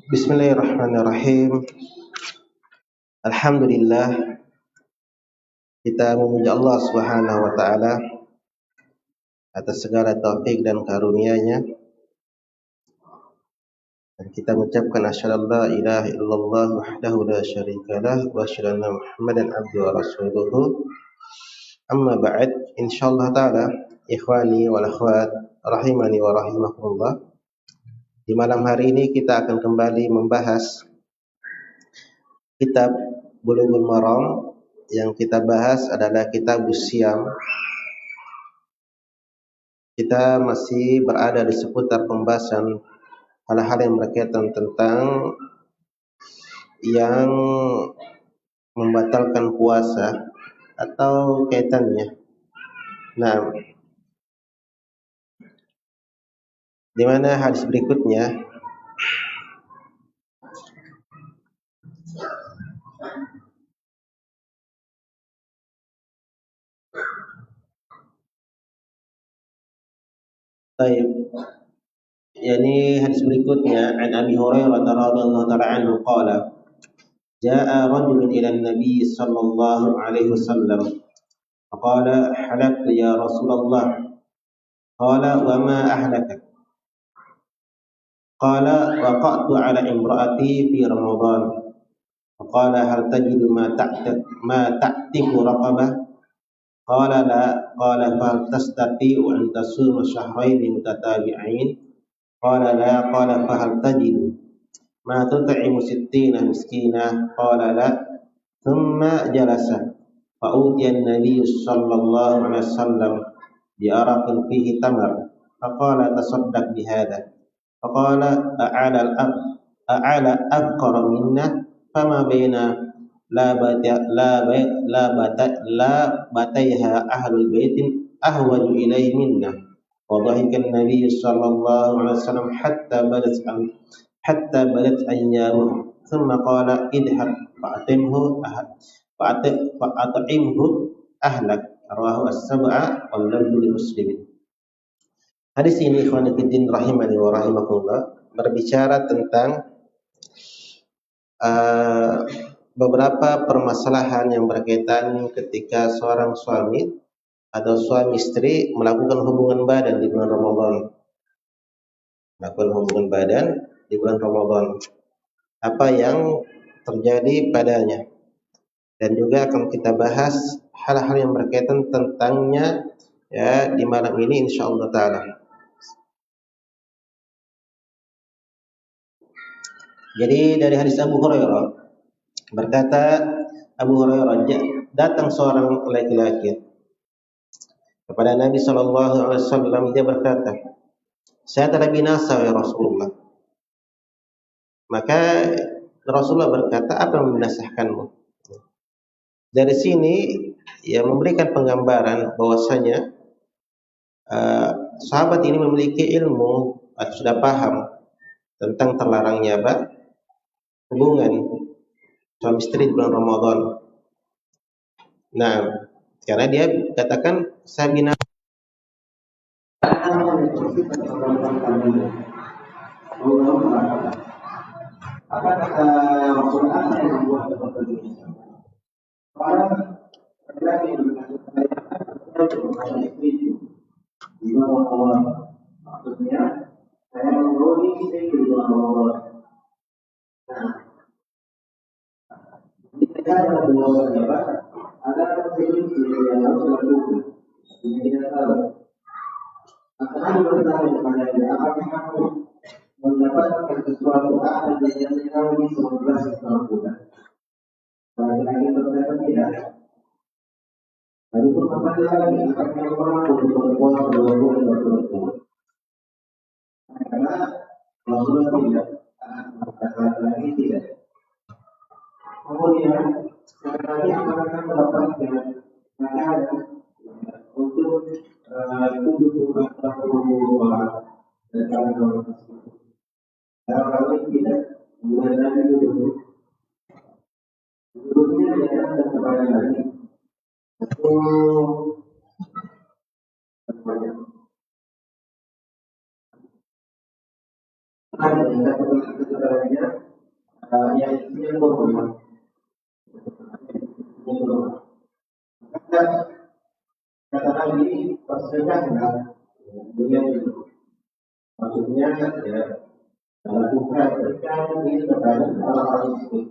Bismillahirrahmanirrahim. Alhamdulillah, kita memuji Allah Subhanahu wa taala atas segala taufik dan karunia-Nya, dan kita mengucapkan asyhadu la ilaha illallah wahdahu la syarikalah wa asyhadu anna Muhammadan abduhu wa rasuluhu. Amma ba'd, insyaallah taala ikhwani wal akhwat rahimani wa rahimakumullah. Di malam hari ini kita akan kembali membahas kitab Bulughul Maram. Yang kita bahas adalah kitab Siyam. Kita masih berada di seputar pembahasan hal-hal yang berkaitan tentang yang membatalkan puasa atau kaitannya. Nah, di mana hadis berikutnya Baik. Yani hadis berikutnya an Abi Hurairah radhiyallahu ta'ala anhu qala jaa rajulun ila an-nabi sallallahu alaihi wasallam faqala halaktu ya Rasulullah qala wa ma ahlakak qala waqa'tu ala imraati fi Ramadan faqala hal tajidu ma ta'tiku raqabah qala la qala fal tastati'u an tasuma shahrayn mutatabi'ain qala la qala fahal tajidu ma tut'imu sittina miskina qala la thumma jalasa fa utiya an-nabiy sallallahu alaihi wasallam bi araqin fihi tamar faqala tasaddaq bi hadha faqala a'ala abqara minna fama baina la bataiha ahlul baitin ahwaju ilaihi minna wa dhahika an-nabiy sallallahu alaihi wasallam hatta badat ayyamuhu thumma qala idhab fa'atimhu ahlak rawahu as-sab'a wal lafzu li Muslim. Hadis ini ikhwan fillah rahimani wa rahimakumullah berbicara tentang beberapa permasalahan yang berkaitan ketika seorang suami atau suami istri melakukan hubungan badan di bulan Ramadan. Melakukan hubungan badan di bulan Ramadan. Apa yang terjadi padanya. Dan juga akan kita bahas hal-hal yang berkaitan tentangnya ya di malam ini insyaallah taala. Jadi dari hadis Abu Hurairah berkata Abu Hurairah datang seorang laki-laki kepada Nabi sallallahu alaihi wasallam, dia berkata, "Saya telah binasa ya Rasulullah." Maka Rasulullah berkata, "Apa yang membinasakanmu?" Dari sini ia memberikan penggambaran bahwasanya sahabat ini memiliki ilmu atau sudah paham tentang terlarangnya hubungan suami istri di bulan Ramadan. Nah, karena dia katakan saya binasa. Apa kata Rasulullah yang membuat seperti ini? Para laki-laki yang berkata istri di Ramadan, maksudnya saya membawa istri di bulan Ramadan. Nah, kita ada dua sahabat, ada prinsip yang harus dilakukan. Ini kita tahu. Akan bertanya kepada dia, apakah kamu mendapatkan sesuatu apa yang kamu di 11 bulan? Lagi berkata tidak. Lalu pun apa lagi? Apakah kamu mampu untuk berpuasa 2 bulan berturut-turut? Karena Rasulullah tidak mengatakan lagi tidak. Kemudian sekali apakah kamu mendapatkan makanan untuk kebutuhan orang dan kawan-kawan tersebut? Kalau tidak, kemudian dulu sebelumnya dia akan kembali lagi. Ada keterangannya yang isinya berhubungan. Kata Nabi, persedanglah dengan itu. Maksudnya ya lakukan berikan ini kepada orang-orang miskin.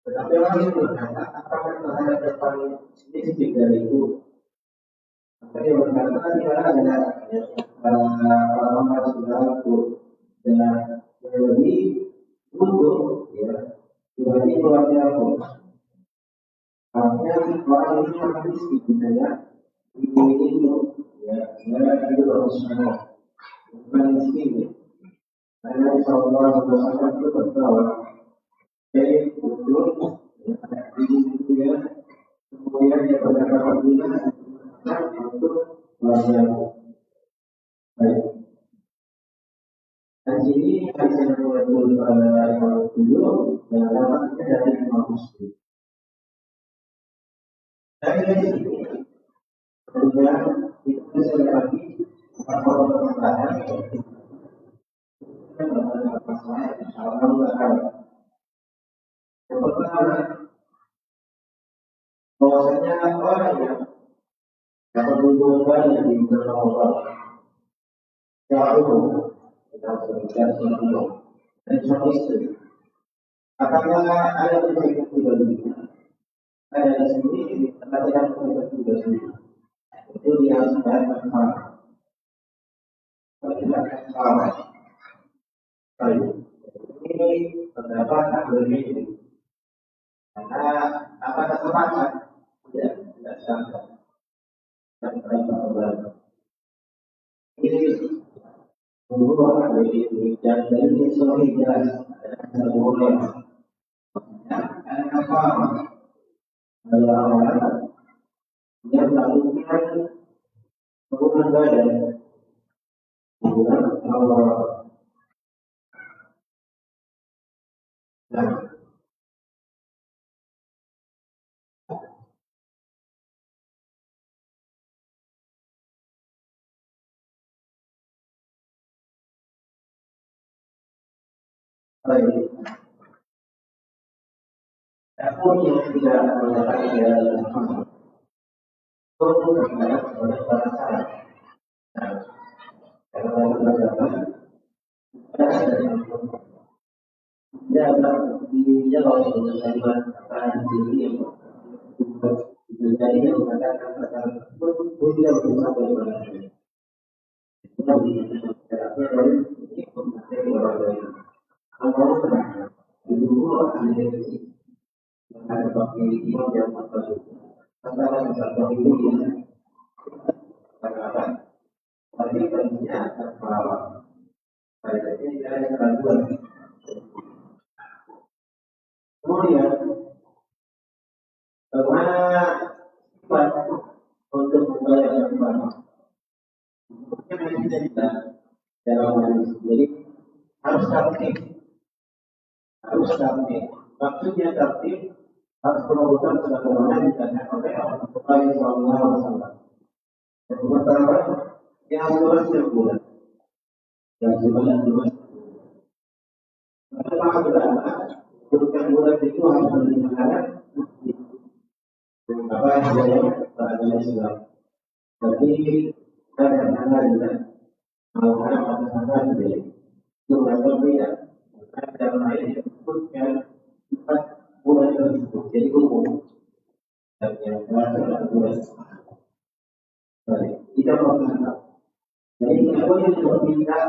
Tetapi orang itu berkata, apakah terhadap depan miskin dari itu? Maka dia berkata, tidak ada orang-orang saudaraku dan lebih untuk ya dibagi keluarga aku. Artinya orang ini orang miskin misalnya ini ya dia hidup berusaha bukan miskin ya. Karena Rasulullah SAW itu berkata, jadi untuk itu ya kemudian dia berkata untuk keluarga. Baik. Dan sini saya mengumpul dulu dan dapatnya dari Imam Muslim. Dari sini, kemudian itu saya lagi orang permasalahan yang pertama, bahwasanya orang yang dapat hubungan banyak di dalam Allah, jauh kita sebutkan sebelum dan suami istri. Apakah ada perbedaan pribadi? Ada di sini, ada yang perbedaan pribadi. Itu dia harus sama. Tidak sama. Ini pendapat berbeda. Karena apakah sepakat? Tidak sama. Dan berapa ini hubungan dari dan dari suami jelas adalah hubungan. Apa adalah orang yang melakukan hubungan badan, hubungan Allah. Nah, baik. Aku yang tidak mengatakan dia adalah itu terkait oleh para sahabat. Nah, karena beragama dia akan dijawab dengan kalimat apa di yang menjadi yang mengatakan perkara tersebut tidak berusaha bagaimana. Kita berbicara dari ikut materi orang lain. Kalau terang, dulu akan jadi ada seperti imam yang mata itu. Antara satu itu yang kata tapi tentunya terpawar. Pada ini ada keraguan. Kemudian bagaimana sifat untuk membayar yang pertama? Mungkin kita dalam hal ini sendiri harus tertib. Maksudnya tertib harus benar-benar sebagaimana ditanya oleh Rasulullah SAW. Yang pertama, yang luas yang bulan, yang sebulan luas. Karena ulama bukan bulan itu harus mendengarkan apa yang berada Islam. Tapi kadang-kadang juga melakukan apa-apa sendiri. Itu berbeda. Dalam hal ini disebutkan sifat bulan tersebut jadi umum dan yang adalah bulan. Baik, kita mengenal. Jadi tidak boleh berpindah.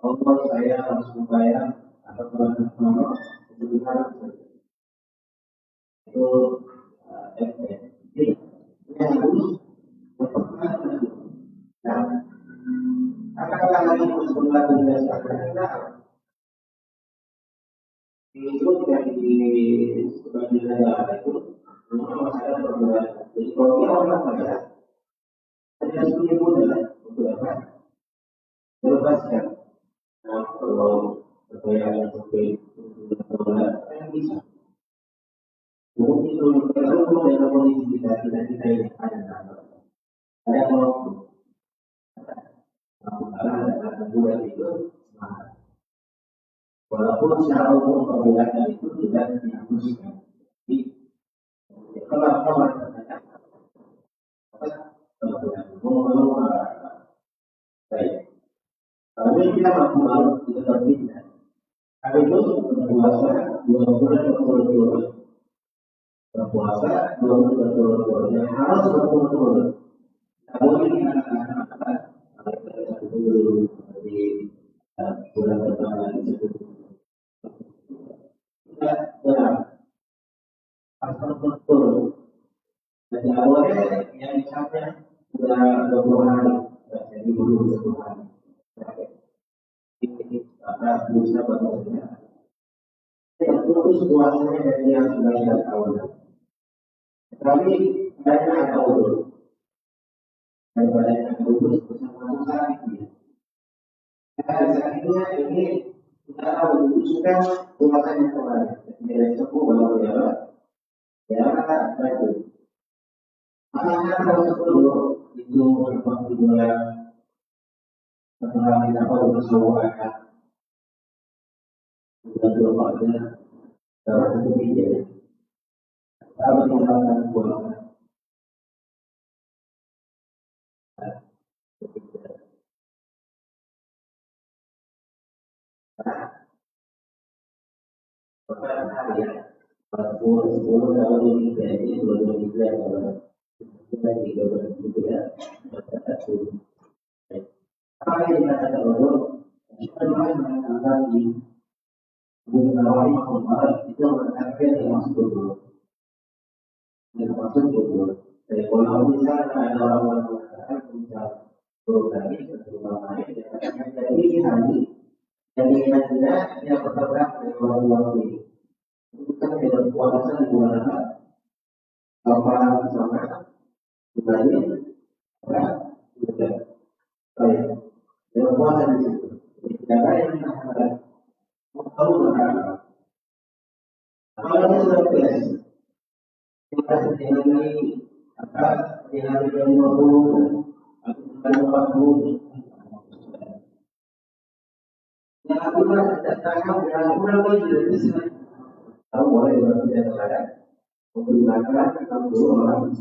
Allah saya harus membayar atau bulan pertama sebutkan itu jadi harus berpindah. Nah, apakah lagi sebulan berdasarkan itu dari sebagian negara itu memang masalah perbuatan. Jadi kalau dia orang kaya, ada sulit mudah untuk apa? Melepaskan. Nah, kalau berbayar seperti $1 yang bisa. Mungkin itu kalau dalam kondisi kita ini ada kalau ada bulan itu semangat. Walaupun secara umum perbudakan itu tidak dihapuskan. Jadi kalau terkadang perbudakan umum baik. Kalau kita mampu kita berbeda. Kami itu berpuasa 2 bulan berturut-turut. Berpuasa 2 bulan berturut-turut. Yang harus berturut-turut. Kalau ini anak-anak di bulan pertama disebut tidak benar. Harus berturut-turut. Dan awalnya yang misalnya sudah 20 hari, jadi dulu 20 hari. Ini apa bisa berpuasa? Yang putus puasanya dari yang sudah tidak tahu. Tapi banyak yang tahu dulu. Daripada yang putus bersama sakit. Sakitnya ini kita tahu sudah puasanya kembali. Jadi sembuh kalau ya baik. Makanya kalau dulu itu seperti bulan setelah kita tahu bersama sudah berpuasa dalam satu minggu. Apa yang melakukan puasa? Pertama hari ya, 10 tahun ini jadi 2003 kalau kita juga begitu ya. Apa yang dikatakan Allah? Kita mengatakan di bulan Ramadan itu berarti termasuk dulu. Termasuk dulu. Jadi kalau misalnya ada orang mengatakan misal berani berani jadi hari jadi tidak yang berperan dengan waktu ini. Itu kan tidak puasa di bulan apa? Apa sama bulan ini? Sudah. Baik. Dengan puasa di situ. Tidak ada yang mengatakan tahu berapa. Kalau dia sudah biasa, kita menjalani apa? Menjalani 50 atau 40. Yang akulah datangkan yang akulah boleh bisa. Tahu boleh tidak terkadang menggunakan 60 orang.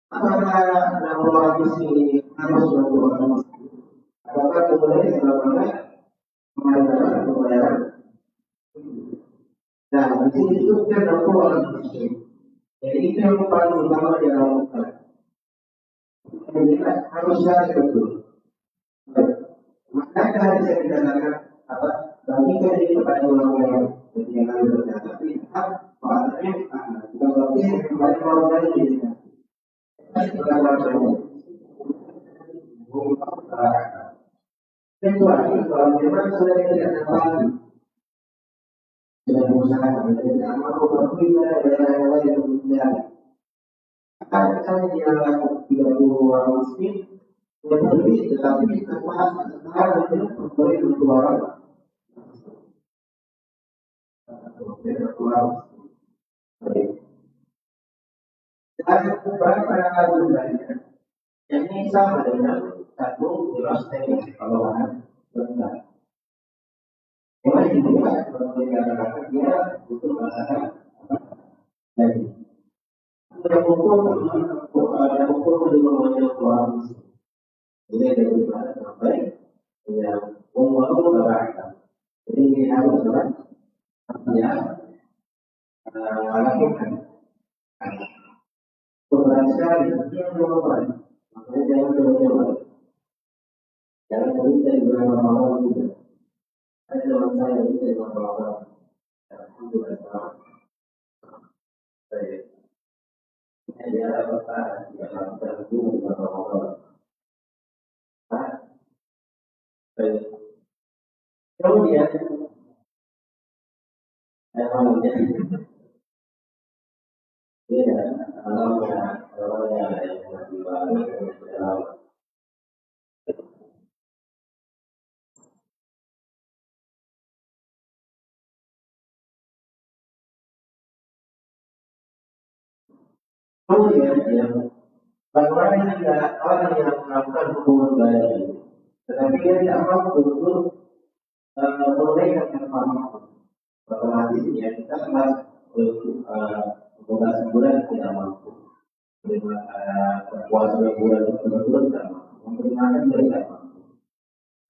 Apakah 60 orang ini harus 20 orang? Apakah kemudian sebagaimana pembayaran? Nah, di sini itu kan 60 orang muslim. Jadi itu yang paling utama di dalam Islam. Kita harus cari betul. Maka harus saya dikatakan apa? Bagikan ini kepada orang lain. Jadi yang lain berkata, tidak maknanya bukan berarti kepada orang lain ini. Bukan maksudnya. Kecuali kalau memang sudah tidak dapat sudah berusaha menjadi amal berbeda dengan yang lain yang berbeda. Akan misalnya dia lakukan 30 orang miskin, dia lebih tetapi setelah itu boleh 20 orang. Dan beberapa jumlahnya yang ini sama dengan 1 gelas teh kalau benar. Yang juga kalau dikatakan dia butuh masakan. Jadi ada ukur di bawahnya orang. Jadi dari mana sampai yang umur beragam. Jadi ini harus ya lakukan. Beberapa sekali dia melakukan. Makanya jangan coba-coba. Jangan terus dari bulan Ramadan juga. Ada teman saya itu dari bulan Ramadan. Alhamdulillah. Baik. Ini ada apa? Yang lakukan itu di bulan Ramadan. Baik. Kemudian kemudian yang Bagaimana jika orang yang melakukan hubungan badan ini, tetapi dia tidak mampu untuk menunaikan kafaraah? Pada hadis ini ya, kita bahas pembebasan bulan tidak mampu, puasa bulan betul-betul tidak mampu, memberi makan tidak mampu.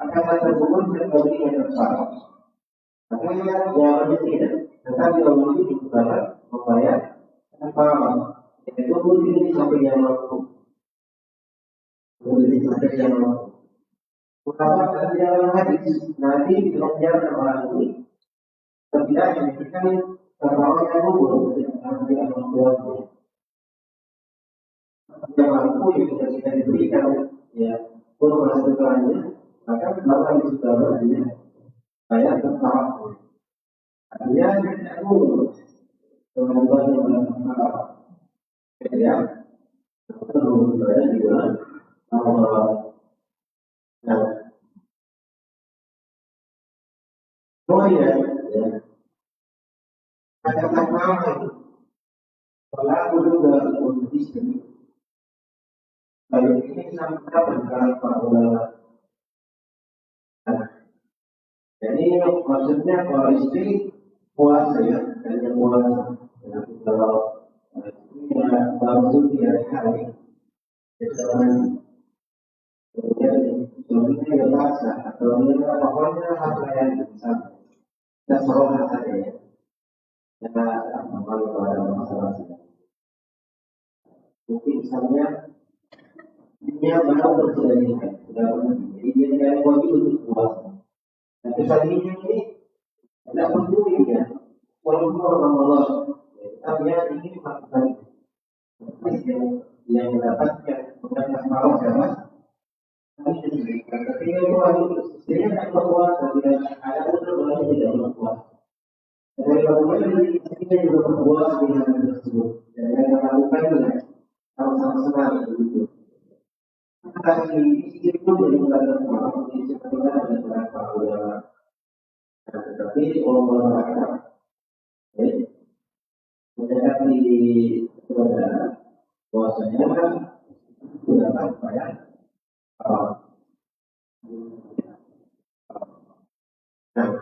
Akan terhubung seperti yang kafaraah. Makanya jawabannya tidak, tetapi Allah itu dapat membayar kafaraah. Itu pun ini sampai yang mampu. Boleh sampai yang mampu. Utama di dalam hadis nanti di penjara orang ini tidak memberikan orang yang mampu nanti akan membuatnya. Yang mampu yang kita diberikan ya untuk masa depannya maka bapak itu sudah berarti saya terpaksa. Artinya tidak perlu membuat yang bermanfaat. Ya, perlu berada di dalam kemudian, kata-kata pelaku juga istri. Kalau ini sampai dalam ulama. Jadi maksudnya kalau istri puasa ya, hanya puasa. Kalau istrinya baru hari, kemudian suaminya yang paksa atau dia pokoknya harus layan sama. Kita serolah saja ya. Kita mengalami pada masalah ini. Mungkin misalnya dia baru berjadikan, sudah berhenti. Jadi dia tidak wajib untuk puasa. Tapi saat ini tidak peduli ya. Walaupun orang Allah, tapi dia ingin melakukan yang mendapatkan bukan masalah sama. Tapi kalau dia tidak berpuasa, tidak ada unsur tidak berpuasa. Dari bagaimana kita juga berpuasa dengan hal tersebut dan yang melakukan juga sama-sama senang begitu. Tapi itu dari melakukan maaf di sekitar dan beberapa ulama. Tetapi Allah Taala mendekati kepada puasanya kan sudah apa ya? Nah,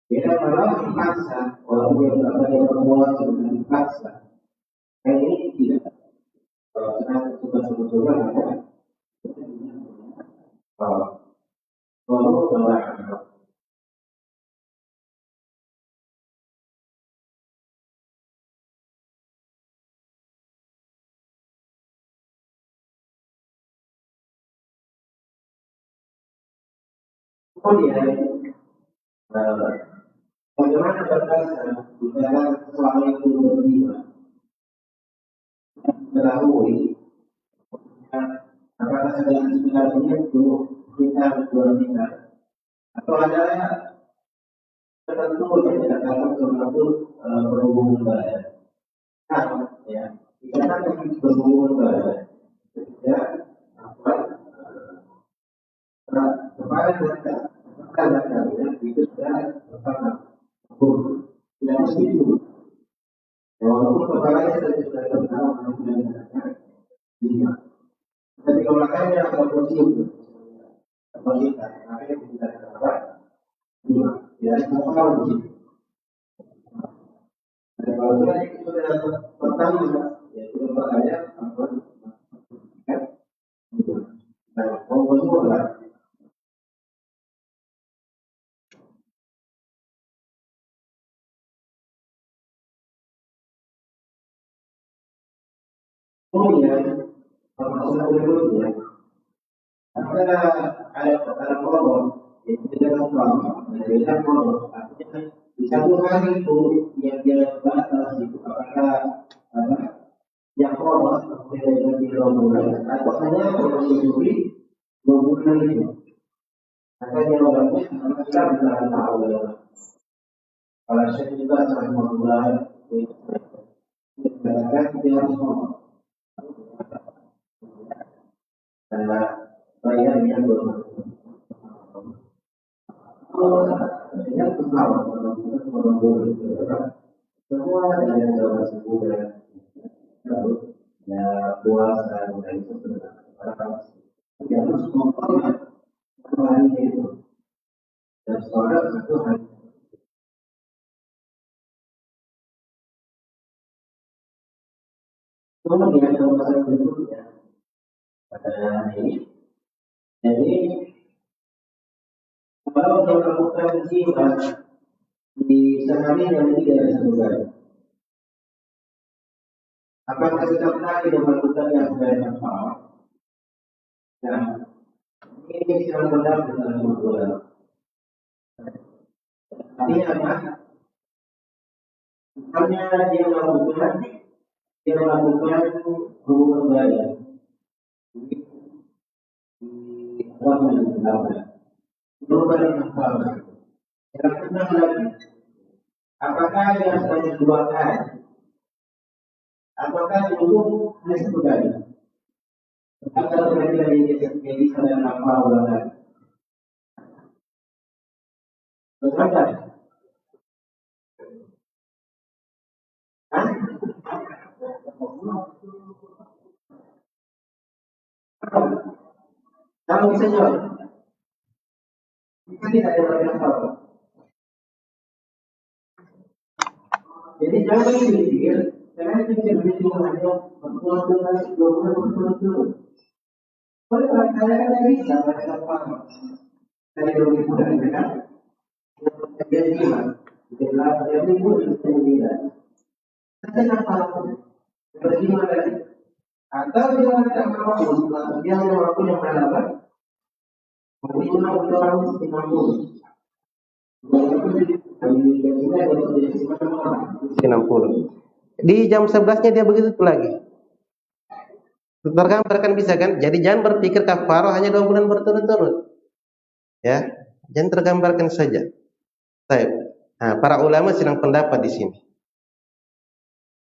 kita malah dipaksa, walaupun yang tidak ada berpuasa dengan dipaksa. Ini tidak. Kalau senang suka-suka ada. Kalau kemudian bagaimana batasan di dalam selama itu beriman mengetahui apakah sebenarnya itu kita beriman atau ada tertentu yang dikatakan tertentu berhubungan badan. Nah, ya, dikatakan berhubungan badan. Ya, apa? Kepada mereka itu sudah pertama tidak mesti itu walaupun kepalanya sudah terkenal tapi kalau makanya ada posisi kita makanya kita apa ya apa begitu dan kalau itu sudah pertama ya sudah berkaya apa nah mau lah. Kemudian masalah berikutnya ada kelompok yang tidak kelompok menjadikan kelompok artinya di satu hari itu yang dia batas itu apakah yang kelompok tidak di bulan atau hanya menyusuri 2 bulan itu makanya orangnya karena kita bisa tahu kalau saya juga sangat memulai dikatakan dia harus ngomong karena saya yang belum yang pertama semua yang dalam sebuah lalu ya puasa dan itu sudah dia harus mengumpulkan satu hari itu dan sholat satu hari. Kemudian yang masalah berikutnya pada ini, jadi kalau dia melakukan jimat di sehari yang lebih dari satu kali, apakah setiap kali dia melakukan yang sebagai kafar? Nah, ini sedang berdapat dalam Al-Quran. Artinya apa? Hanya dia melakukan hubungan badan di agama yang berbeda. Hubungan yang sama. Yang kedua lagi, apakah dia sebanyak dua kali? Apakah cukup hanya satu kali? Atau berbeda dia bisa dalam apa ulangan? Betul? Kamu bisa jawab. Kita tidak ada masalah. Jadi jangan dipikir, karena pikir begitu hanya berpulang-pulang 2 bulan berturut-turut. Oleh karena kita bisa pada apa? Saya lebih mudah kan? Dia jimat, dia minggu itu tidak. Saya nak tahu bagaimana lagi. Atau dia tidak mampu, dia hanya mampu yang berapa? Bagaimana untuk orang 50? 60. Di jam 11-nya dia begitu lagi. Tergambarkan bisa kan? Jadi jangan berpikir kafarah hanya 2 bulan berturut-turut. Ya, jangan tergambarkan saja. Baik. Nah, para ulama sedang pendapat di sini.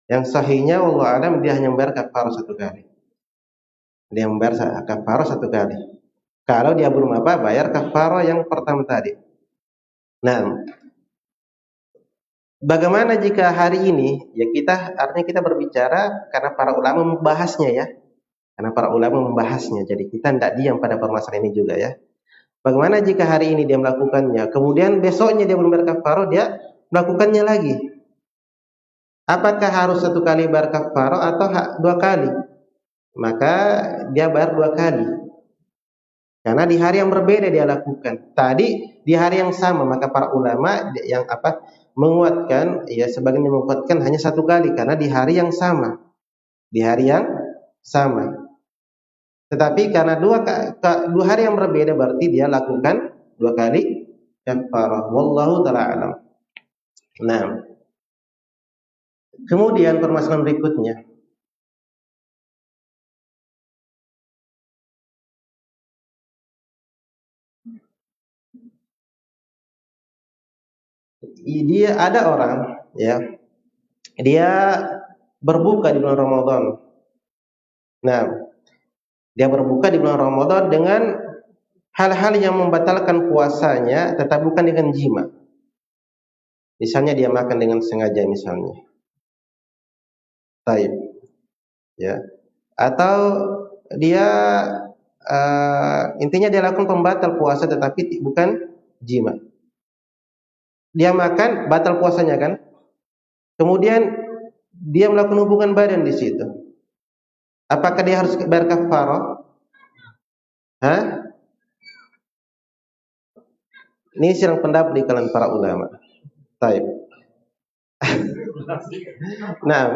Yang sahihnya wallahu alam dia hanya membayar kafarah 1 kali. Dia membayar kafarah 1 kali. Kalau dia belum apa, bayar kafarah yang pertama tadi. Nah, bagaimana jika hari ini ya artinya kita berbicara karena para ulama membahasnya ya. Karena para ulama membahasnya. Jadi kita tidak diam pada permasalahan ini juga ya. Bagaimana jika hari ini dia melakukannya, kemudian besoknya dia belum bayar kafarah, dia melakukannya lagi? Apakah harus 1 kali bayar kafarah atau 2 kali? Maka dia bayar 2 kali. Karena di hari yang berbeda dia lakukan. Tadi di hari yang sama, maka para ulama yang menguatkan, ya sebagian yang menguatkan hanya 1 kali karena di hari yang sama. Di hari yang sama. Tetapi karena 2 hari yang berbeda berarti dia lakukan 2 kali kafarah. Wallahu ta'ala alam. Nah, kemudian permasalahan berikutnya. Dia ada orang ya. Dia berbuka di bulan Ramadan. Nah, dia berbuka di bulan Ramadan dengan hal-hal yang membatalkan puasanya, tetapi bukan dengan jima. Misalnya dia makan dengan sengaja misalnya. Taib. Ya. Atau dia intinya dia lakukan pembatal puasa tetapi bukan jima. Dia makan batal puasanya kan? Kemudian dia melakukan hubungan badan di situ. Apakah dia harus bayar kafarah? Ini sedang pendapat di kalangan para ulama. Taib. Nah,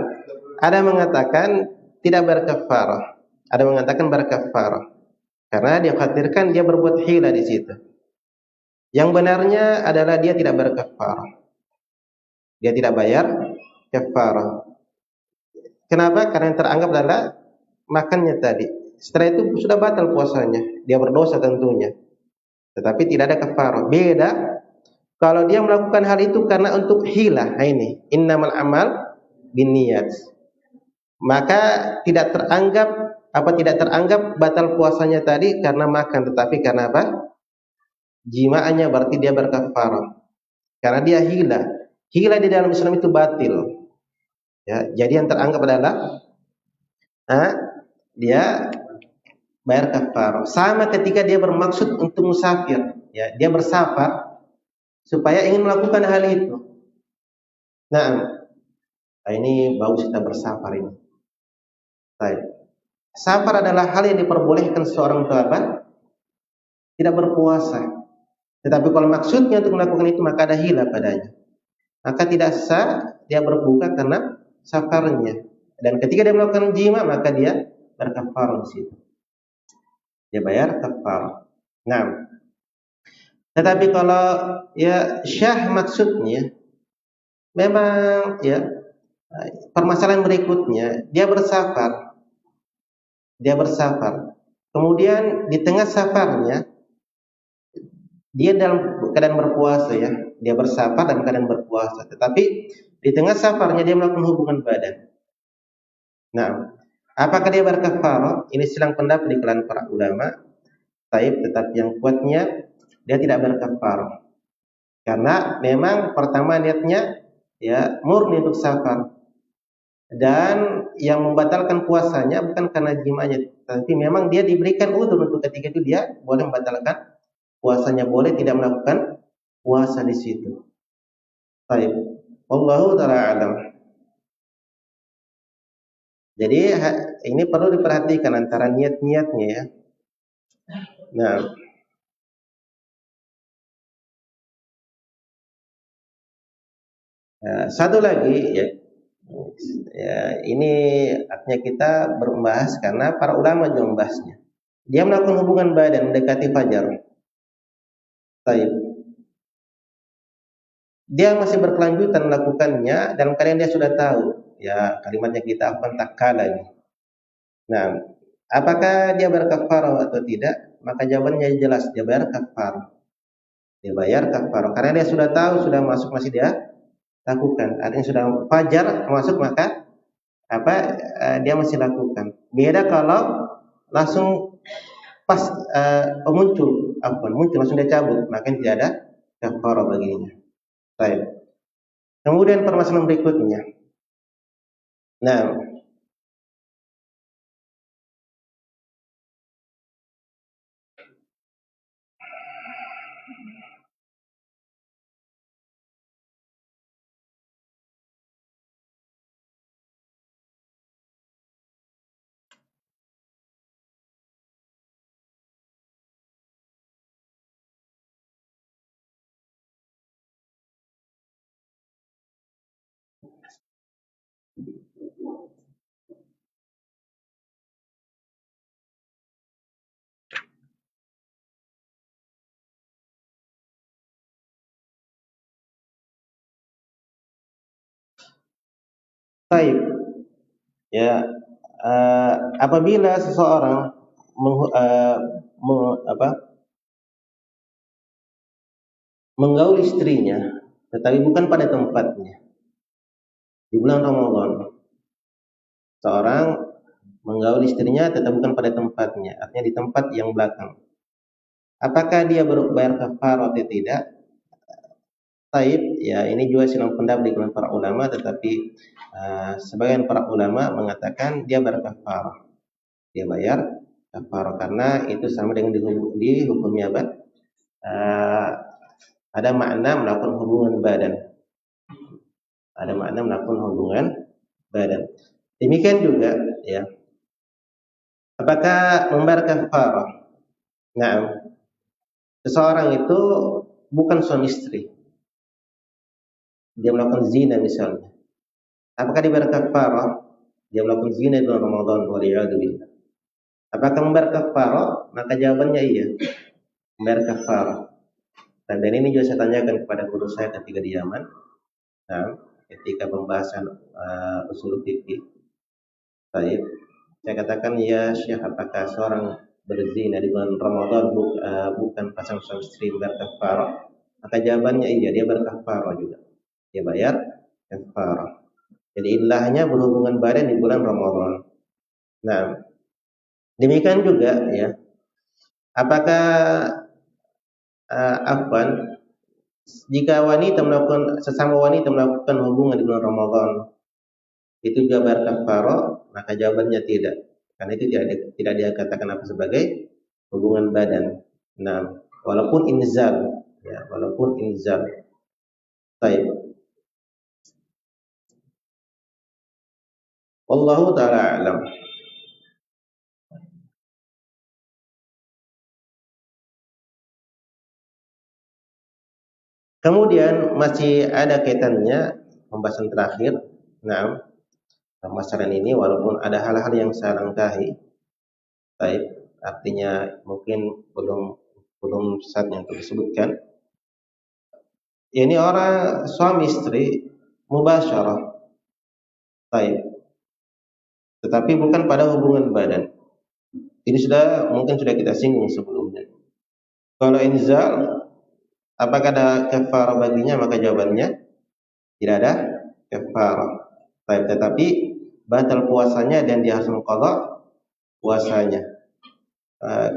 ada yang mengatakan tidak berkafarah, ada yang mengatakan berkafarah karena dia khawatirkan dia berbuat hila di situ. Yang benarnya adalah dia tidak berkafarah, dia tidak bayar kafarah. Kenapa? Karena yang teranggap adalah makannya tadi. Setelah itu sudah batal puasanya, dia berdosa tentunya. Tetapi tidak ada kafarah. Beda kalau dia melakukan hal itu karena untuk hila. Nah ini innamal amal binniyat. Maka tidak teranggap batal puasanya tadi karena makan, tetapi karena apa? Jimaannya, berarti dia berkafarah. Karena dia hila. Hila di dalam Islam itu batil. Ya, jadi yang teranggap adalah dia bayar kafarah. Sama ketika dia bermaksud untuk musafir, ya, dia bersafar supaya ingin melakukan hal itu. Nah, ini bagus kita bersafar ini. Baik. Safar adalah hal yang diperbolehkan seorang itu tidak berpuasa. Tetapi kalau maksudnya untuk melakukan itu maka ada hilaf padanya. Maka tidak sah dia berbuka karena safarnya. Dan ketika dia melakukan jima maka dia berkafarah di situ. Dia bayar kafarah. Nah, tetapi kalau ya syah maksudnya memang ya permasalahan berikutnya dia bersafar. Kemudian di tengah safarnya dia dalam keadaan berpuasa ya. Dia bersafar dalam keadaan berpuasa. Tetapi di tengah safarnya dia melakukan hubungan badan. Nah, apakah dia berkafarah? Ini silang pendapat di kalangan para ulama. Tetapi yang kuatnya dia tidak berkafarah. Karena memang pertama niatnya ya murni untuk safar. Dan yang membatalkan puasanya bukan karena jimanya, tapi memang dia diberikan udzur untuk ketika itu dia boleh membatalkan puasanya, boleh tidak melakukan puasa di situ. Baik. Wallahu ta'ala a'lam. Jadi ini perlu diperhatikan antara niat-niatnya ya. Nah, satu lagi ya, ini artinya kita membahas karena para ulama juga membahasnya. Dia melakukan hubungan badan mendekati fajar. Baik. Dia masih berkelanjutan melakukannya dalam keadaan dia sudah tahu. Ya, kalimatnya kita akan tak kalah ini. Nah, apakah dia berkafarah atau tidak? Maka jawabannya jelas, dia bayar kafarah. Dia bayar kafarah karena dia sudah tahu, sudah masuk masih dia lakukan. Artinya sudah fajar masuk maka dia masih lakukan. Beda kalau langsung pas muncul langsung dia cabut, maka tidak ada kafarah baginya. Baik. Kemudian permasalahan berikutnya. Nah, baik. Ya, apabila seseorang menggauli istrinya, tetapi bukan pada tempatnya. Di bulan Ramadan, seorang menggauli istrinya tetapi bukan pada tempatnya, artinya di tempat yang belakang. Apakah dia berbayar kafarah atau tidak? Taib, ya ini juga silang pendapat di kalangan para ulama, tetapi sebagian para ulama mengatakan dia berkafarah. Dia bayar kafarah karena itu sama dengan di hukumnya ada makna melakukan hubungan badan. Ada makna melakukan hubungan badan. Demikian juga ya. Apakah membayar kafarah? Nah, seseorang itu bukan suami istri. Dia melakukan zina misalnya. Apakah dibayar kafarah? Dia melakukan zina di bulan Ramadan, waliyadu billah. Apakah membayar kafarah? Maka jawabannya iya. Membayar kafarah. Dan ini juga saya tanyakan kepada guru saya ketika di Yaman. Nah, ketika pembahasan usul fikih. Baik. Saya katakan ya Syekh, apakah seorang berzina di bulan Ramadan bukan pasang suami istri membayar kafarah? Maka jawabannya iya, dia berkafarah juga. Dia bayar kafarah. Jadi ilahnya berhubungan badan di bulan Ramadan. Nah, demikian juga ya. Apakah jika sesama wanita melakukan hubungan di bulan Ramadan itu juga bayar kafarah? Maka jawabannya tidak. Karena itu tidak dia katakan apa sebagai hubungan badan. Nah, walaupun inzal, ya, walaupun inzal. Baik. Wallahu taala alam. Kemudian masih ada kaitannya pembahasan terakhir. Nah, pemasaran ini walaupun ada hal-hal yang saya langkahi, baik, artinya mungkin belum saatnya untuk disebutkan. Ini orang suami istri mubasyarah, baik, tetapi bukan pada hubungan badan. Ini mungkin sudah kita singgung sebelumnya. Kalau inzal, apakah ada kafarah baginya? Maka jawabannya tidak ada kafarah. Baik, tetapi batal puasanya dan dia harus mengqadha puasanya.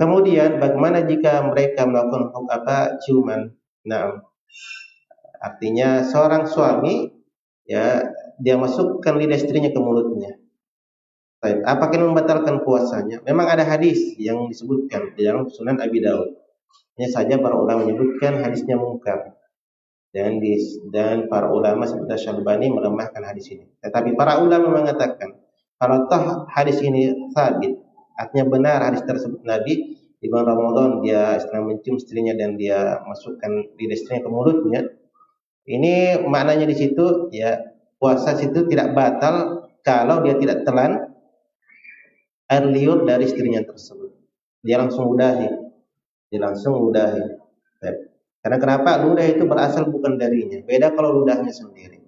Kemudian bagaimana jika mereka melakukan ciuman? Nah, artinya seorang suami, ya, dia masukkan lidah istrinya ke mulutnya. Baik, apakah membatalkan puasanya? Memang ada hadis yang disebutkan di dalam Sunan Abi Daud. Hanya saja para ulama menyebutkan hadisnya mungkar. Dan para ulama seperti Syalbani melemahkan hadis ini. Tetapi para ulama mengatakan kalau toh hadis ini sabit, artinya benar hadis tersebut Nabi di bulan Ramadan dia sedang mencium istrinya dan dia masukkan lidah istrinya ke mulutnya. Ini maknanya di situ, ya, puasa situ tidak batal kalau dia tidak telan air liur dari istrinya tersebut. Dia langsung udahi. Karena kenapa? Ludah itu berasal bukan darinya. Beda kalau ludahnya sendiri.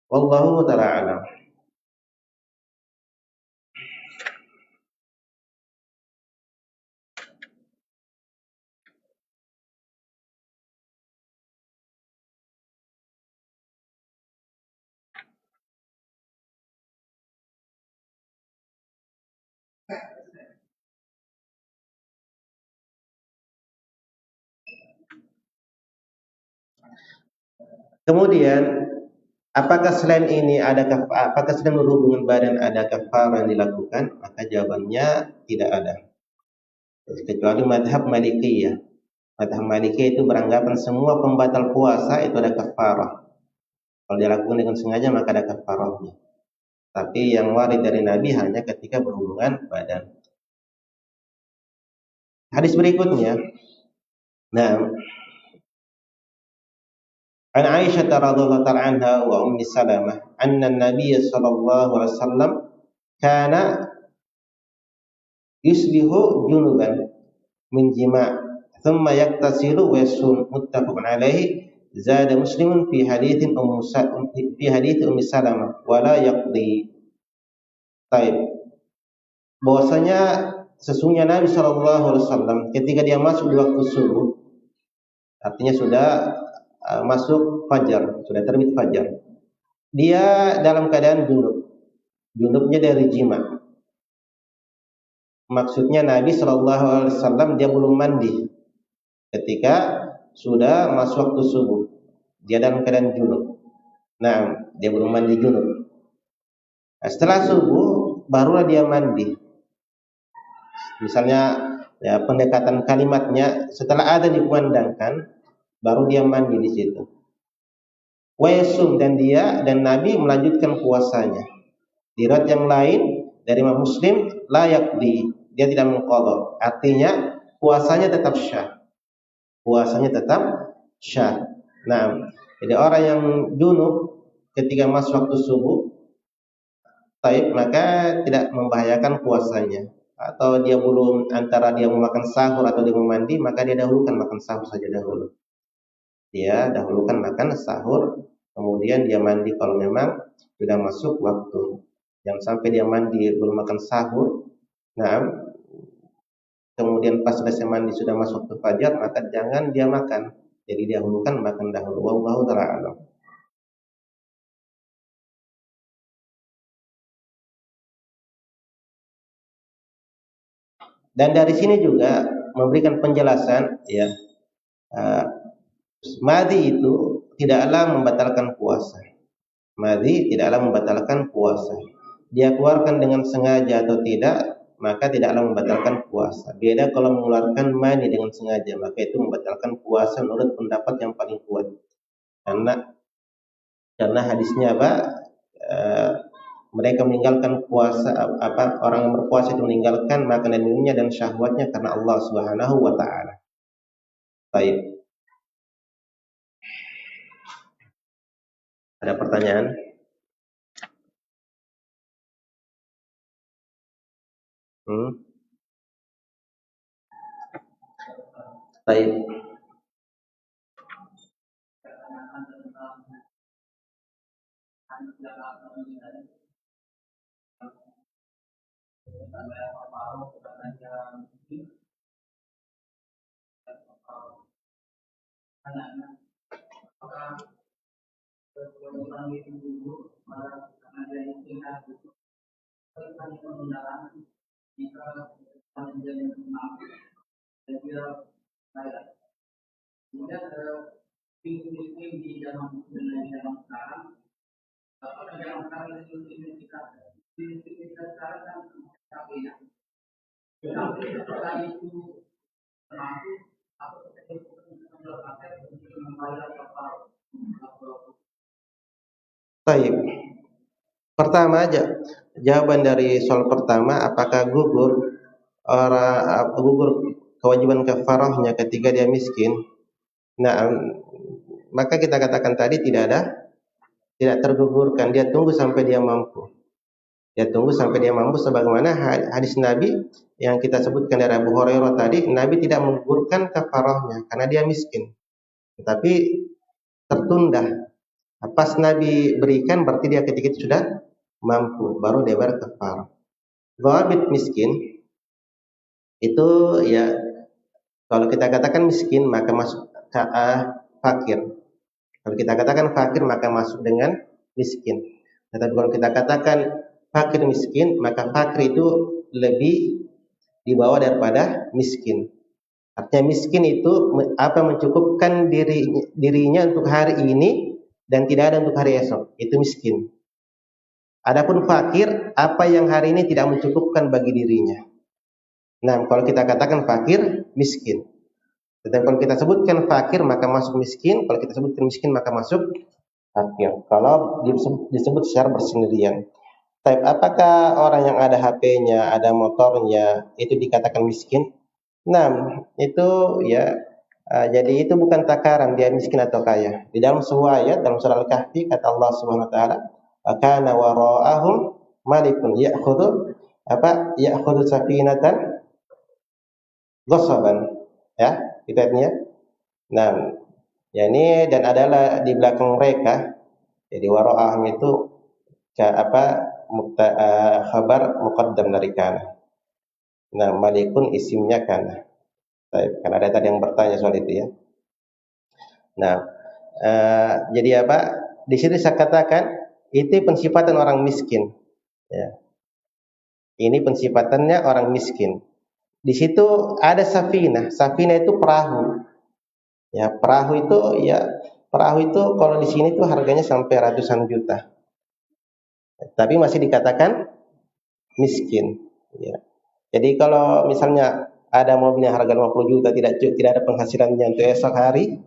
Wallahu ta'ala alam. Kemudian, apakah selain berhubungan badan ada kafarah yang dilakukan? Maka jawabannya tidak ada. Kecuali madhab Malikiyah. Madhab Malikiyah itu beranggapan semua pembatal puasa itu ada kafarah. Kalau dilakukan dengan sengaja maka ada kafarahnya. Tapi yang warid dari Nabi hanya ketika berhubungan badan. Hadis berikutnya. Nah, An Aisyah radhiyallahu ta'ala anha wa Ummi Salamah anna an-nabiy sallallahu alaihi wasallam kana yusbihu junuban min jima' thumma yaktasilu wa yasum muttafaqun alaihi zada Muslimun fi hadits Ummi Salamah wa la yaqdi. Baik. Bahwasanya sesungguhnya Nabi sallallahu alaihi wasallam ketika dia masuk di waktu subuh, artinya sudah masuk fajar, sudah terbit fajar. Dia dalam keadaan junub. Junubnya dari jima. Maksudnya Nabi Shallallahu Alaihi Wasallam dia belum mandi ketika sudah masuk waktu subuh. Dia dalam keadaan junub. Nah, dia belum mandi junub. Nah, setelah subuh barulah dia mandi. Misalnya, ya, pendekatan kalimatnya setelah adzan dikumandangkan, baru dia mandi di situ. Wayasum dan Nabi melanjutkan puasanya. Di riwayat yang lain dari Imam Muslim layak dia tidak mengqadha. Artinya puasanya tetap syah. Nah, jadi orang yang junub ketika masuk waktu subuh, maka tidak membahayakan puasanya. Atau dia belum, antara dia mau makan sahur atau dia mau mandi, maka dia dahulukan makan sahur saja dahulu. Dia dahulukan makan sahur, kemudian dia mandi kalau memang sudah masuk waktu. Yang sampai dia mandi belum makan sahur, nah, kemudian pas selesai mandi sudah masuk waktu fajar, maka jangan dia makan. Jadi dia dahulukan makan dahulu. Wallahu ta'ala alam. Dan dari sini juga memberikan penjelasan, ya, madi itu tidaklah membatalkan puasa. Madhi tidaklah membatalkan puasa. Dia keluarkan dengan sengaja atau tidak, maka tidaklah membatalkan puasa. Beda kalau mengeluarkan mani dengan sengaja, maka itu membatalkan puasa menurut pendapat yang paling kuat. Karena hadisnya apa? Eh, mereka meninggalkan puasa, orang yang berpuasa itu meninggalkan makanan minumnya dan syahwatnya karena Allah Subhanahu wa taala. Baik. Ada pertanyaan? Baik. Baik. Pertama aja, jawaban dari soal pertama, apakah gugur kewajiban kafarahnya ketika dia miskin? Nah, maka kita katakan tadi tidak tergugurkan, dia tunggu sampai dia mampu. Dia tunggu sampai dia mampu, sebagaimana hadis Nabi yang kita sebutkan dari Abu Hurairah tadi, Nabi tidak menggugurkan kafarahnya karena dia miskin, tetapi tertunda. Pas Nabi berikan berarti dia ketika itu sudah mampu, baru dia berkafarah. Dhabit miskin itu ya, kalau kita katakan miskin maka masuk fakir. Kalau kita katakan fakir maka masuk dengan miskin. Tetapi kalau kita katakan fakir miskin, maka fakir itu lebih di bawah daripada miskin. Artinya miskin itu mencukupkan dirinya untuk hari ini dan tidak ada untuk hari esok, itu miskin. Adapun fakir, apa yang hari ini tidak mencukupkan bagi dirinya. Nah, kalau kita katakan fakir, miskin. Tetapi kalau kita sebutkan fakir maka masuk miskin, kalau kita sebutkan miskin maka masuk fakir. Kalau disebut secara bersendirian. Tapi apakah orang yang ada HP-nya, ada motornya, itu dikatakan miskin? Nah, itu ya, jadi itu bukan takaran dia miskin atau kaya. Di dalam sebuah ayat dalam surah Al-Kahfi kata Allah Subhanahu wa taala, "Kana wara'ahum malikun ya'khudhu safinatan ghasaban." Ya, itu artinya. Nah, ya ini dan adalah di belakang mereka. Jadi wara'ahum itu khabar muqaddam dari kana. Nah, malikun isimnya kana. Karena ada tadi yang bertanya soal itu ya. Nah, jadi apa? Di sini saya katakan itu pensifatan orang miskin. Ya. Ini pensifatannya orang miskin. Di situ ada safinah. Safinah itu perahu. Ya, perahu itu kalau di sini tuh harganya sampai ratusan juta. Tapi masih dikatakan miskin. Ya. Jadi kalau misalnya ada mobil yang harga 50 juta tidak ada penghasilannya untuk esok hari,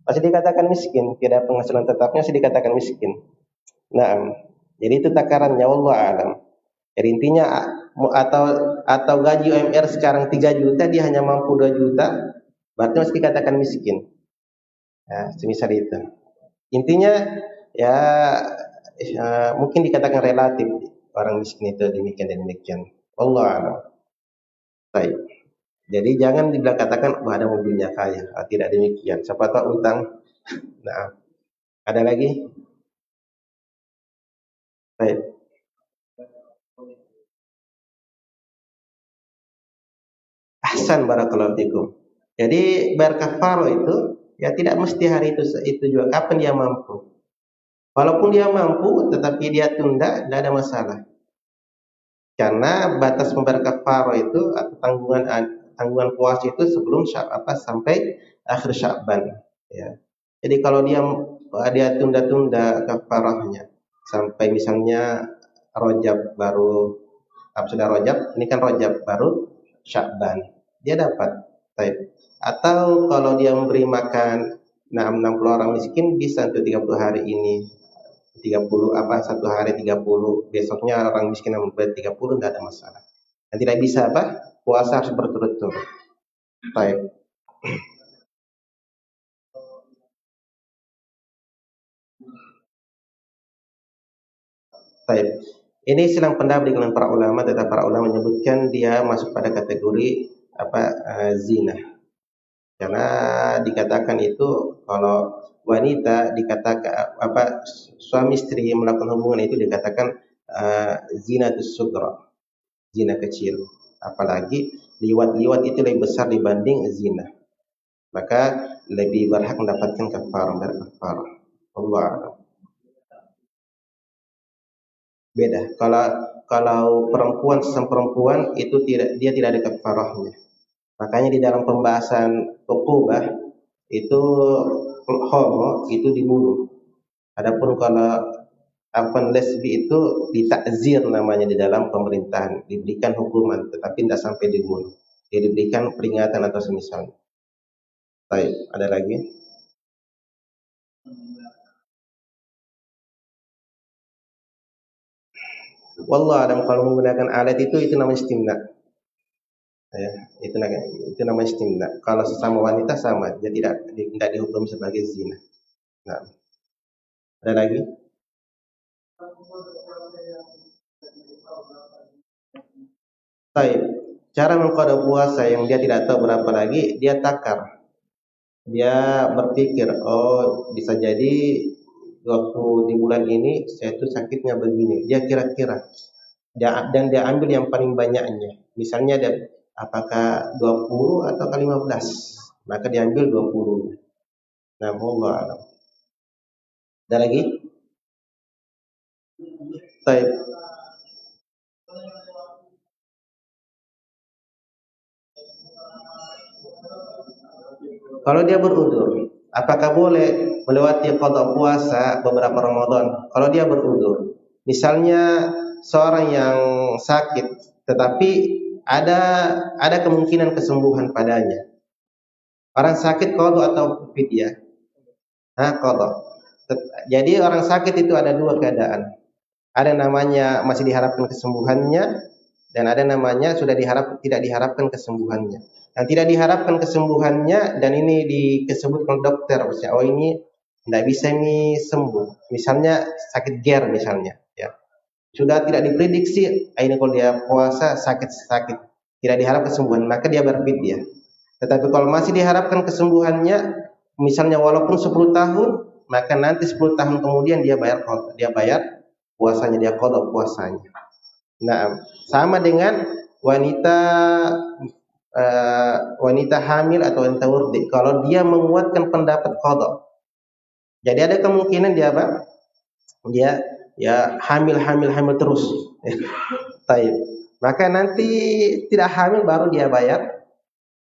masih dikatakan miskin. Tidak ada penghasilan tetapnya, masih dikatakan miskin. Nah, jadi itu takarannya, wallahu a'lam. Jadi intinya atau gaji UMR sekarang 3 juta, dia hanya mampu 2 juta, berarti masih dikatakan miskin. Nah, semisal itu. Intinya ya, mungkin dikatakan relatif orang miskin itu demikian dan demikian. Wallahu a'lam. Baik. Jadi jangan dibilang katakan ada mobilnya kaya. Tidak demikian. Siapa tahu utang. Nah, ada lagi? Baik. Ahsan barakallahu fikum. Jadi berkafaroh itu ya tidak mesti hari itu juga, kapan dia mampu. Walaupun dia mampu tetapi dia tunda, tidak ada masalah. Karena batas berkafaroh itu atau tanggungan puasa itu sebelum sampai akhir Sya'ban ya. Jadi kalau dia tunda-tunda kafarahnya sampai misalnya Rajab baru, sudah Rajab, ini kan Rajab baru Sya'ban, dia dapat. Baik. Atau kalau dia memberi makan 60 orang miskin bisa untuk 30 hari ini, 30 satu hari 30, besoknya orang miskin yang memberi 30, tidak ada masalah. Dan tidak bisa puasa harus berturut-turut. Baik. Baik. Ini silang pendapat dengan para ulama, tetapi para ulama menyebutkan dia masuk pada kategori zina. Karena dikatakan itu kalau wanita dikatakan suami istri yang melakukan hubungan itu dikatakan zina sughra, zina kecil. Apalagi liwat itu lebih besar dibanding zina. Maka lebih berhak mendapatkan kafarah. Allah a'lam. Beda. Kalau perempuan sesama perempuan itu dia tidak ada kafarahnya. Makanya di dalam pembahasan uqubah itu homo itu dibunuh. Adapun kalau lesbi itu ditakzir namanya di dalam pemerintahan, diberikan hukuman tetapi tidak sampai dibunuh. Dia diberikan peringatan atau semisalnya. Baik, ada lagi? Wallah adam kalau menggunakan alat itu namanya istimna. Ya, itu namanya istimna. Kalau sesama wanita sama, dia tidak dihukum sebagai zina. Nah, ada lagi? Baik. Cara mengqada puasa yang dia tidak tahu berapa lagi, dia takar. Dia berpikir, oh bisa jadi waktu di bulan ini saya tuh sakitnya begini. Dia kira-kira. Dan dia ambil yang paling banyaknya. Misalnya dia apakah 20 atau 15. Maka dia ambil 20. Nah, Allah alam. Ada lagi? Baik. Kalau dia berudzur, apakah boleh melewati qada puasa beberapa Ramadan? Kalau dia berudzur, misalnya seorang yang sakit, tetapi ada kemungkinan kesembuhan padanya. Orang sakit qada atau fidyah? Qada. Jadi orang sakit itu ada dua keadaan. Ada namanya masih diharapkan kesembuhannya, dan ada namanya tidak diharapkan kesembuhannya. Yang tidak diharapkan kesembuhannya dan ini disebutkan dokter, oh ini tidak bisa sembuh. Misalnya sakit GER misalnya, ya. Sudah tidak diprediksi ini kalau dia puasa sakit tidak diharap kesembuhan, maka dia berfidyah. Tetapi kalau masih diharapkan kesembuhannya, misalnya walaupun 10 tahun, maka nanti 10 tahun kemudian dia bayar puasanya, dia qada puasanya. Nah, sama dengan wanita hamil atau wanita murdi. Kalau dia menguatkan pendapat qada, jadi ada kemungkinan dia ya hamil terus. Taib. Maka nanti tidak hamil baru dia bayar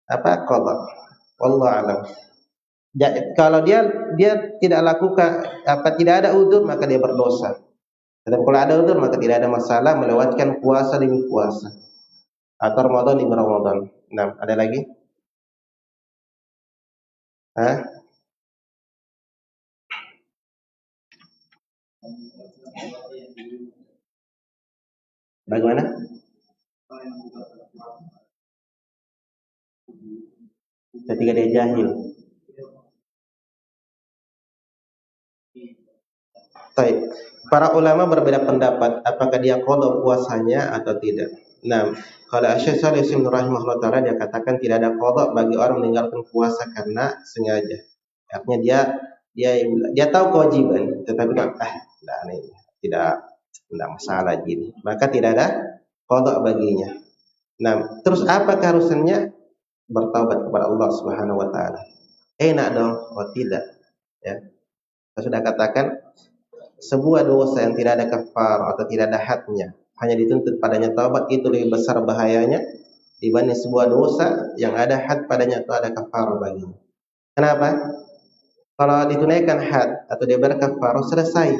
qada. Wallahu alam. Kalau dia tidak lakukan tidak ada udzur maka dia berdosa. Dan kalau ada udzur maka tidak ada masalah melewatkan puasa demi puasa atau Ramadan demi Ramadan. Nah, ada lagi? Bagaimana? Ketika dia jahil. Baik. Para ulama berbeda pendapat apakah dia qada puasanya atau tidak. Nah, kalau Syekh Shalih Al-Utsaimin rahimahullah taala dia katakan tidak ada qada bagi orang meninggalkan puasa karena sengaja. Artinya dia tahu kewajiban tetapi tidak masalah gini. Maka tidak ada qada baginya. Nah, terus apa keharusannya? Bertaubat kepada Allah Subhanahu wa taala. Enak dong? Oh tidak. Ya. Saya sudah katakan sebuah dosa yang tidak ada kafar atau tidak ada hadnya, hanya dituntut padanya taubat, itu lebih besar bahayanya dibanding sebuah dosa yang ada had padanya atau ada kafar baginya. Kenapa? Kalau ditunaikan had atau dia berkafar selesai.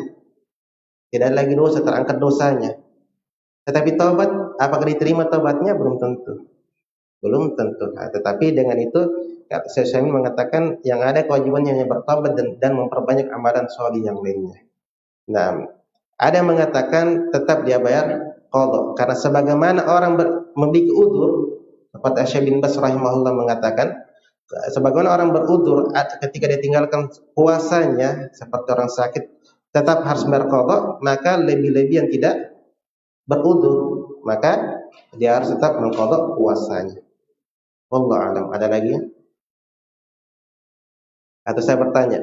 tidak ada lagi dosa, terangkat dosanya. Tetapi taubat, apakah diterima taubatnya? Belum tentu. Belum tentu. Nah, tetapi dengan itu Syekh Utsaimin mengatakan yang ada kewajibannya hanya bertaubat dan memperbanyak amalan sholih yang lainnya. Nah, ada yang mengatakan tetap dia bayar qadha karena sebagaimana orang memiliki udzur, seperti Syekh bin Baz rahimahullah mengatakan, sebagaimana orang berudzur ketika dia tinggalkan puasanya seperti orang sakit tetap harus bayar qadha, maka lebih-lebih yang tidak berudzur maka dia harus tetap mengqadha puasanya. Wallahu alam. Ada lagi? Atau saya bertanya?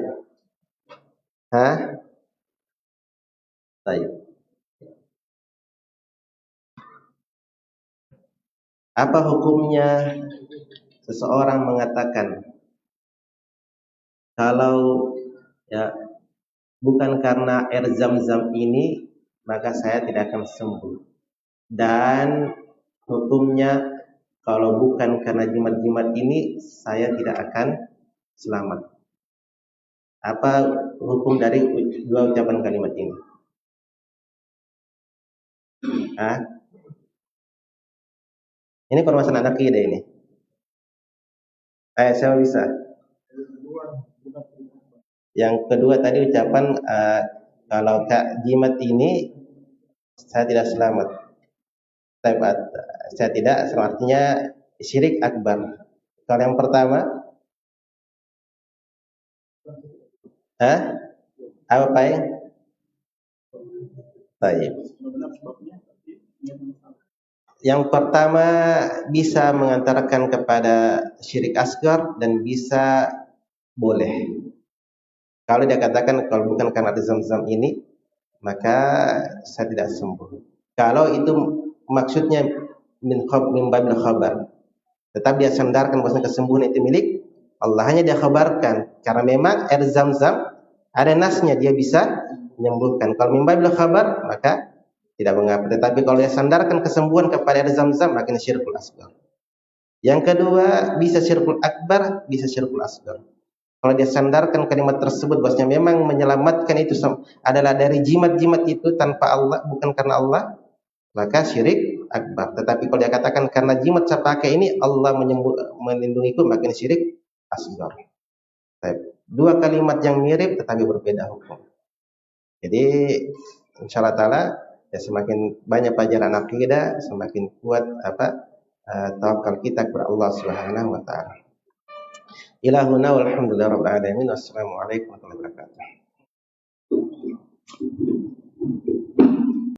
Hah? Baik. Apa hukumnya seseorang mengatakan kalau ya bukan karena air zam-zam ini maka saya tidak akan sembuh, dan hukumnya kalau bukan karena jimat-jimat ini saya tidak akan selamat. Apa hukum dari dua ucapan kalimat ini? Ini permasalahan akidah ini. Siapa bisa? Yang kedua tadi ucapan kalau jimat ini saya tidak selamat. Saya tidak selamat, artinya syirik akbar. Kalau yang pertama, apa Pak? Baik. Yang pertama bisa mengantarkan kepada syirik asgar dan bisa boleh. Kalau dia katakan kalau bukan karena zam-zam ini maka saya tidak sembuh. Kalau itu maksudnya min babil khabar, tetap dia sandarkan bahwa kesembuhan itu milik Allah, hanya dia khabarkan karena memang air zam-zam ada nasnya dia bisa menyembuhkan. Kalau min babil khabar maka tidak mengapa. Tetapi kalau dia sandarkan kesembuhan kepada air zam-zam maka ini syirkul asgar. Yang kedua bisa syirkul akbar, bisa syirkul asgar. Kalau dia sandarkan kalimat tersebut bahwasanya memang menyelamatkan itu adalah dari jimat-jimat itu tanpa Allah, bukan karena Allah, maka syirik akbar. Tetapi kalau dia katakan karena jimat saya pakai ini Allah melindungiku, maka ini syirik asgar. Dua kalimat yang mirip tetapi berbeda hukum. Jadi insyaallah taala ya semakin banyak pelajaran akidah, semakin kuat tawakal kita kepada Allah Subhanahu wa taala. Ilahuna walhamdulillah rabbil alamin. Wassalamualaikum warahmatullahi wabarakatuh.